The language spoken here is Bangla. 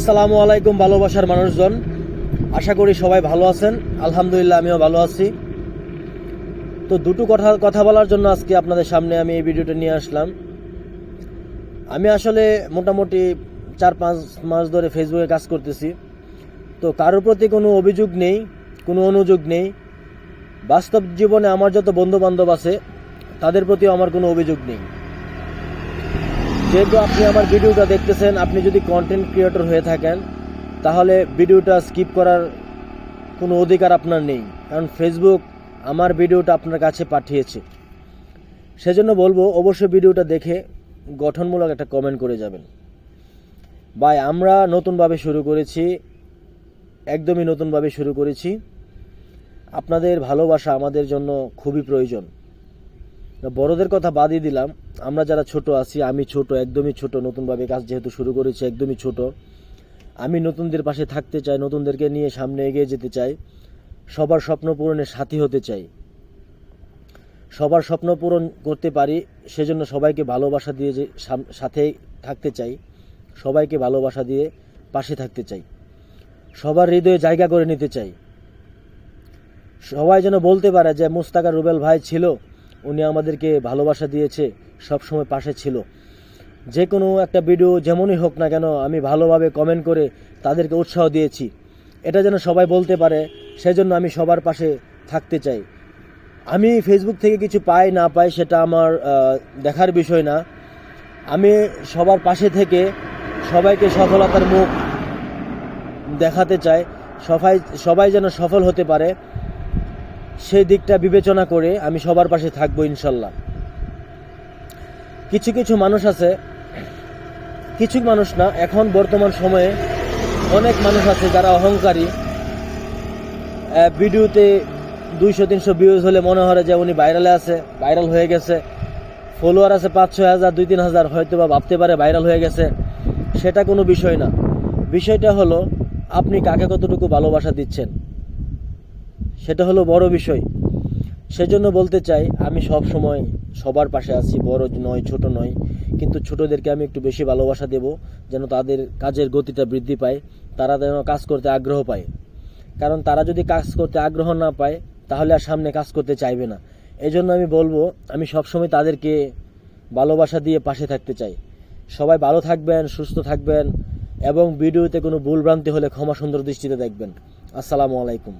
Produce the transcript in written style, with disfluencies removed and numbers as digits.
আসসালামু আলাইকুম ভালোবাসার মানুষজন, আশা করি সবাই ভালো আছেন। আলহামদুলিল্লাহ আমিও ভালো আছি। তো দুটো কথা বলার জন্য আজকে আপনাদের সামনে আমি এই ভিডিওটা নিয়ে আসলাম। আমি আসলে মোটামুটি 4-5 মাস ধরে ফেসবুকে কাজ করতেছি। তো কারোর প্রতি কোনো অভিযোগ নেই, কোনো অনুযোগ নেই। বাস্তব জীবনে আমার যত বন্ধু বান্ধব আছে তাদের প্রতিও আমার কোনো অভিযোগ নেই। যেহেতু আপনি আমার ভিডিওটা দেখতেছেন, আপনি যদি কন্টেন্ট ক্রিয়েটর হয়ে থাকেন তাহলে ভিডিওটা স্কিপ করার কোনো অধিকার আপনার নেই, কারণ ফেসবুক আমার ভিডিওটা আপনার কাছে পাঠিয়েছে। সেজন্য বলবো অবশ্যই ভিডিওটা দেখে গঠনমূলক একটা কমেন্ট করে যাবেন। ভাই, আমরা নতুনভাবে শুরু করেছি, একদমই নতুনভাবে শুরু করেছি। আপনাদের ভালোবাসা আমাদের জন্য খুবই প্রয়োজন। বড়দের কথা বাদই দিলাম, আমরা যারা ছোট আছি, আমি ছোট, একদমই ছোট, নতুনভাবে কাজ যেহেতু শুরু করেছি, একদমই ছোট। আমি নতুনদের পাশে থাকতে চাই, নতুনদেরকে নিয়ে সামনে এগিয়ে যেতে চাই, সবার স্বপ্ন পূরণের সাথী হতে চাই। সবার স্বপ্ন পূরণ করতে পারি সেজন্য সবাইকে ভালোবাসা দিয়ে যে সাথে থাকতে চাই, সবাইকে ভালোবাসা দিয়ে পাশে থাকতে চাই, সবার হৃদয়ে জায়গা করে নিতে চাই। সবাই যেন বলতে পারে যে মুস্তাক আর রুবেল ভাই ছিল, উনি আমাদেরকে ভালোবাসা দিয়েছে, সবসময় পাশে ছিল। যে কোনো একটা ভিডিও যেমনই হোক না কেন আমি ভালোভাবে কমেন্ট করে তাদেরকে উৎসাহ দিয়েছি, এটা যেন সবাই বলতে পারে। সেজন্য আমি সবার পাশে থাকতে চাই। আমি ফেসবুক থেকে কিছু পাই না পাই সেটা আমার দেখার বিষয় না। আমি সবার পাশে থেকে সবাইকে সফলতার মুখ দেখাতে চাই, সবাই যেন সফল হতে পারে সেই দিকটা বিবেচনা করে আমি সবার পাশে থাকবো ইনশাল্লাহ। কিছু কিছু মানুষ আছে, কিছু মানুষ না, এখন বর্তমান সময়ে অনেক মানুষ আছে যারা অহংকারী। ভিডিওতে 200-300 ভিউজ হলে মনে হয় যে উনি ভাইরাল হয়ে গেছে। ফলোয়ার আছে 5-6 হাজার, 2-3 হাজার, হয়তো বা ভাবতে পারে ভাইরাল হয়ে গেছে। সেটা কোনো বিষয় না। বিষয়টা হলো আপনি কাকে কতটুকু ভালোবাসা দিচ্ছেন, সেটা হলো বড় বিষয়। সেজন্য বলতে চাই আমি সব সময় সবার পাশে আছি, বড় নয় ছোট নয়, কিন্তু ছোটদেরকে আমি একটু বেশি ভালোবাসা দেব, যেন তাদের কাজের গতিটা বৃদ্ধি পায়, তারা যেন কাজ করতে আগ্রহ পায়। কারণ তারা যদি কাজ করতে আগ্রহ না পায় তাহলে আর সামনে কাজ করতে চাইবে না। এই জন্য আমি বলবো আমি সবসময় তাদেরকে ভালোবাসা দিয়ে পাশে থাকতে চাই। সবাই ভালো থাকবেন, সুস্থ থাকবেন, এবং ভিডিওতে কোনো ভুলভ্রান্তি হলে ক্ষমা সুন্দর দৃষ্টিতে দেখবেন। আসসালামু আলাইকুম।